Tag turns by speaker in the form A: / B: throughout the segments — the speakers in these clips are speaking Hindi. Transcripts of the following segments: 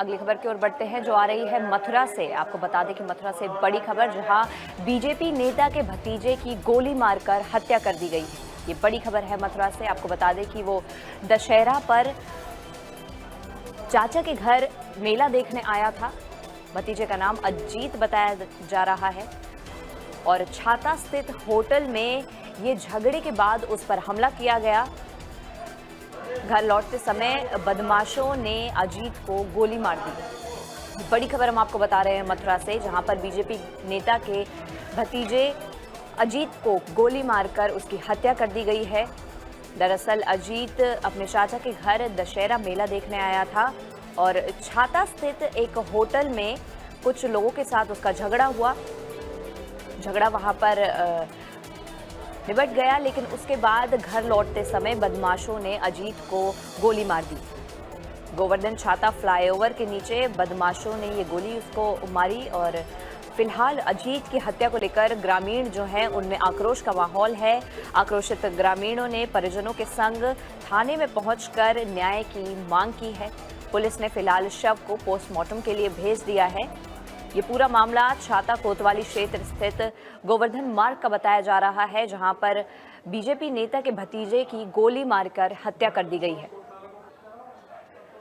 A: अगली खबर की ओर बढ़ते हैं जो आ रही है मथुरा से। आपको बता दें कि मथुरा से बड़ी खबर, जहां बीजेपी नेता के भतीजे की गोली मारकर हत्या कर दी गई है। ये बड़ी खबर है मथुरा से। आपको बता दें कि वो दशहरा पर चाचा के घर मेला देखने आया था। भतीजे का नाम अजीत बताया जा रहा है और छाता स्थित होटल में ये झगड़े के बाद उस पर हमला किया गया। घर लौटते समय बदमाशों ने अजीत को गोली मार दी। बड़ी खबर हम आपको बता रहे हैं मथुरा से, जहां पर बीजेपी नेता के भतीजे अजीत को गोली मारकर उसकी हत्या कर दी गई है। दरअसल अजीत अपने चाचा के घर दशहरा मेला देखने आया था और छाता स्थित एक होटल में कुछ लोगों के साथ उसका झगड़ा हुआ। झगड़ा वहां पर निबट गया, लेकिन उसके बाद घर लौटते समय बदमाशों ने अजीत को गोली मार दी। गोवर्धन छाता फ्लाईओवर के नीचे बदमाशों ने ये गोली उसको मारी और फिलहाल अजीत की हत्या को लेकर ग्रामीण जो हैं उनमें आक्रोश का माहौल है। आक्रोशित ग्रामीणों ने परिजनों के संग थाने में पहुंचकर न्याय की मांग की है। पुलिस ने फिलहाल शव को पोस्टमार्टम के लिए भेज दिया है। ये पूरा मामला छाता कोतवाली क्षेत्र स्थित गोवर्धन मार्ग का बताया जा रहा है, जहां पर बीजेपी नेता के भतीजे की गोली मारकर हत्या कर दी गई है।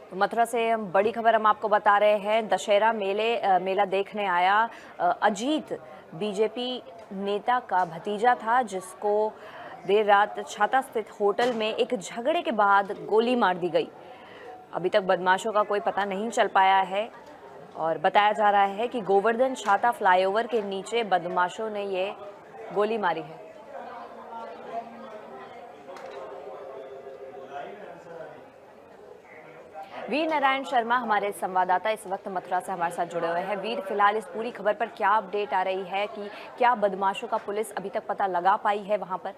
A: तो मथुरा से बड़ी खबर हम आपको बता रहे हैं। दशहरा मेला देखने आया अजीत बीजेपी नेता का भतीजा था, जिसको देर रात छाता स्थित होटल में एक झगड़े के बाद गोली मार दी गई। अभी तक बदमाशों का कोई पता नहीं चल पाया है और बताया जा रहा है कि गोवर्धन छाता फ्लाईओवर के नीचे बदमाशों ने ये गोली मारी है। वीर नारायण शर्मा हमारे संवाददाता इस वक्त मथुरा से हमारे साथ जुड़े हुए हैं। वीर, फिलहाल इस पूरी खबर पर क्या अपडेट आ रही है कि क्या बदमाशों का पुलिस अभी तक पता लगा पाई है वहां पर?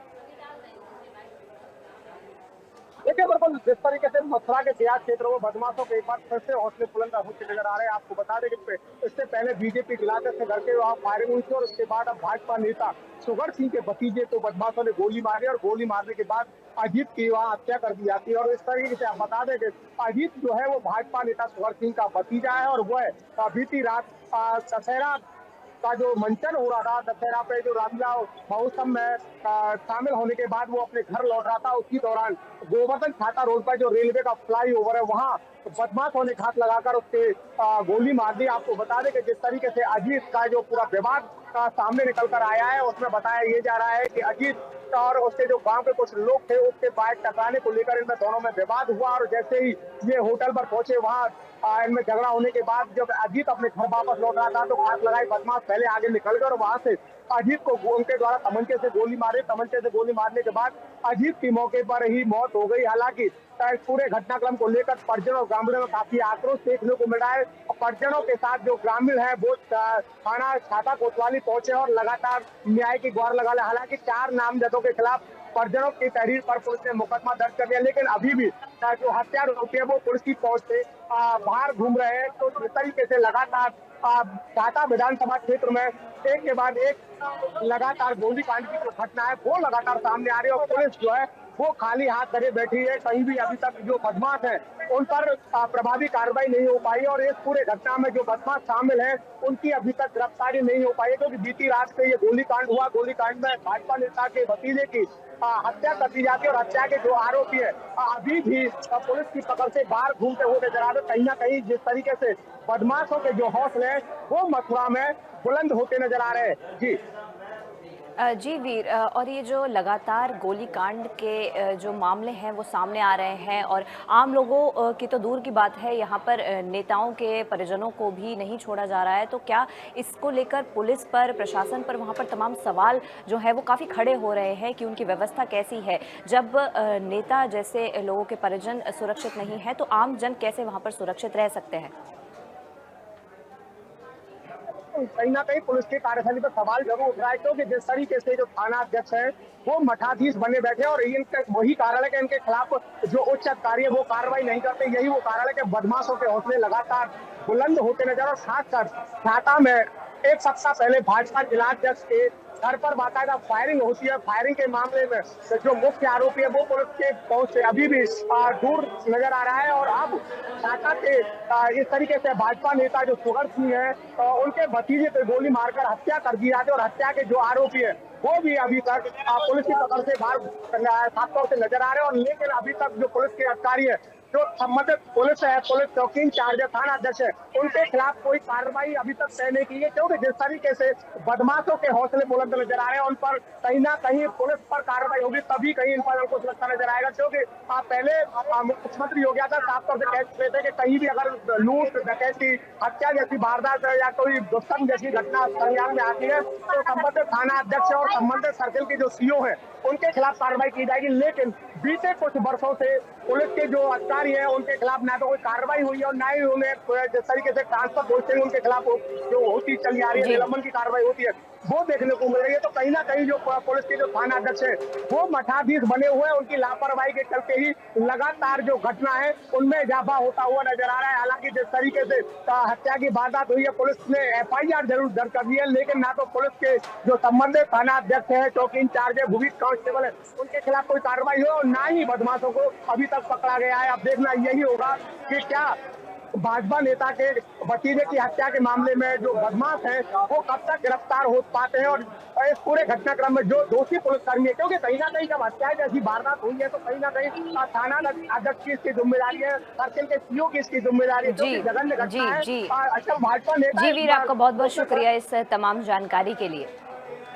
B: देखिए, बिल्कुल जिस तरीके से मथुरा के सियाज क्षेत्र में बदमाशों के एक बार फिर से हौसले बुलंद होते नजर आ रहे हैं। आपको बता दें कि इससे पहले बीजेपी इलाके से घर के वहां फायरिंग हुई थी और उसके बाद अब भाजपा नेता सुगर सिंह के भतीजे को बदमाशों ने गोली मारी और गोली मारने के बाद अजीत की वहां हत्या कर दी जाती है। और इस तरीके से आप बता दें कि अजीत जो है वो भाजपा नेता सुगर सिंह का भतीजा है और वह बीती रात दशहरा का जो मंचन हो रहा था, दशहरा पे जो रामलीला महोत्सव में शामिल होने के बाद वो अपने घर लौट रहा था। उसी दौरान गोवर्धन छाता रोड पर जो रेलवे का फ्लाईओवर है वहां बदमाशों ने घात लगाकर उसके गोली मार दी। आपको बता दें कि जिस तरीके से अजीत का जो पूरा विवाद सामने निकल कर आया है, उसमें बताया ये जा रहा है कि अजीत और उसके जो गांव के कुछ लोग थे उसके बाइक टकराने को लेकर इनमें दोनों में विवाद हुआ और जैसे ही ये होटल पर पहुंचे वहां इनमें झगड़ा होने के बाद जब अजीत अपने घर वापस लौट रहा था तो घात लगाई बदमाश पहले आगे निकल गए और वहां से अजीत को उनके द्वारा तमंचे से गोली मारे। तमंचे से गोली मारने के बाद अजीत की मौके पर ही मौत हो गई। हालांकि इस पूरे घटनाक्रम को लेकर परिजनों और ग्रामीणों में काफी आक्रोश देखने को मिल रहा है। परिजनों के साथ जो ग्रामीण है वो थाना छाता कोतवाली पहुंचे और लगातार न्याय की गुहार लगा रहे। हालांकि 4 नामजदों के खिलाफ परिजनों की तहरीर पर पुलिस ने मुकदमा दर्ज कर दिया, लेकिन अभी भी जो हत्यारोपी है वो पुलिस की पहुंच से बाहर घूम रहे हैं। तो इस तरीके से लगातार छाता विधानसभा क्षेत्र में एक के बाद एक लगातार गोलीकांड की जो घटना है वो लगातार सामने आ रही है और पुलिस जो है वो खाली हाथ धरे बैठी है। कहीं भी अभी तक जो बदमाश है उन पर प्रभावी कार्रवाई नहीं हो पाई और इस पूरे घटना में जो बदमाश शामिल है उनकी अभी तक गिरफ्तारी नहीं हो पाई है, क्योंकि बीती रात से ये गोलीकांड हुआ। गोलीकांड में भाजपा नेता के भतीजे की हत्या कर दी जाती है और हत्या के जो आरोपी है अभी भी पुलिस की पकड़ से बाहर घूमते हुए नजर आ रहे। कहीं ना कहीं जिस तरीके से बदमाशों के जो हौसले हैं वो मथुरा में बुलंद होते नजर आ रहे हैं। जी
A: जी वीर, और ये जो लगातार गोलीकांड के जो मामले हैं वो सामने आ रहे हैं और आम लोगों की तो दूर की बात है, यहाँ पर नेताओं के परिजनों को भी नहीं छोड़ा जा रहा है। तो क्या इसको लेकर पुलिस पर, प्रशासन पर वहाँ पर तमाम सवाल जो है वो काफ़ी खड़े हो रहे हैं कि उनकी व्यवस्था कैसी है? जब नेता जैसे लोगों के परिजन सुरक्षित नहीं है तो आम जन कैसे वहाँ पर सुरक्षित रह सकते हैं?
B: कहीं ना कहीं पुलिस की कार्यशैली पर सवाल जरूर उठ रहा है, क्योंकि जिस तरीके से जो थाना अध्यक्ष है वो मठाधीश बने बैठे और इनका वही कारण है कि इनके खिलाफ जो उच्च अधिकारी है वो कार्रवाई नहीं करते। यही वो कारण है कि बदमाशों के हौसले लगातार बुलंद होते नजर और साथ साथ छाता में एक सप्ताह पहले भाजपा जिलाध्यक्ष के घर पर बाकायदा फायरिंग होती है। फायरिंग के मामले में जो मुख्य आरोपी है वो पुलिस के पहुंच से अभी भी दूर नजर आ रहा है। और अब शाखा के इस तरीके से भाजपा नेता जो सुगर सिंह है उनके भतीजे पे गोली मारकर हत्या कर दी जाती है। और हत्या के जो आरोपी है वो भी अभी तक पुलिस की पकड़ से बाहर साफ तौर से नजर आ रहे हैं। और लेकिन अभी तक जो पुलिस के अधिकारी है, जो संबंधित पुलिस है, पुलिस चौकी इंचार्ज है, थाना अध्यक्ष है, उनके खिलाफ कोई कार्रवाई अभी तक तय नहीं की है। क्योंकि जिस तरीके से बदमाशों के हौसले बुलंद नजर आ रहे हैं, उन पर कहीं ना कहीं पुलिस पर कार्रवाई होगी तभी कहीं इन पर अंकुश लगता नजर आएगा। क्योंकि पहले मुख्यमंत्री योगी आदित्यनाथ साफ तौर से कह चुके थे कि कहीं भी अगर लूट, डकैती, हत्या जैसी वारदात या कोई दुष्कर्म जैसी घटना संज्ञान में आती है तो संबंधित थाना अध्यक्ष और संबंधित सर्किल के जो सीओ है उनके खिलाफ कार्रवाई की जाएगी। लेकिन बीते कुछ वर्षों से पुलिस के जो अधिकारी हैं उनके खिलाफ ना तो कोई कार्रवाई हुई है और ना ही उन्हें जिस तरीके से ट्रांसफर पोस्टिंग उनके खिलाफ जो होती चली आ रही है, निलंबन की कार्रवाई होती है, वो देखने को मिल रही है। तो कहीं ना कहीं जो पुलिस के जो थाना अध्यक्ष है वो मठाधीश बने हुए हैं। उनकी लापरवाही के चलते ही लगातार जो घटना है उनमें इजाफा होता हुआ नजर आ रहा है। हालांकि जिस तरीके से हत्या की वारदात हुई है, पुलिस ने FIR जरूर दर्ज कर दी है, लेकिन ना तो पुलिस के जो संबंधित थाना अध्यक्ष है, चौकी इंचार्ज है, भूमि कांस्टेबल है, उनके खिलाफ कोई कार्रवाई हो और ना ही बदमाशों को अभी तक पकड़ा गया है। अब देखना यही होगा कि क्या भाजपा नेता के भतीजे की हत्या के मामले में जो बदमाश है वो कब तक गिरफ्तार हो पाते हैं। और इस पूरे घटनाक्रम में जो दोषी पुलिसकर्मी है, क्योंकि कहीं ना कहीं जब हत्या जैसी वारदात हुई है तो कहीं ना कहीं थाना अध्यक्ष की इसकी जिम्मेदारी है, सर्किल के सीओ की इसकी जिम्मेदारी है, क्योंकि जघन्य घटना है। अच्छा, भाजपा नेता
A: जी वीर, आपका बहुत बहुत शुक्रिया इस तमाम जानकारी के लिए।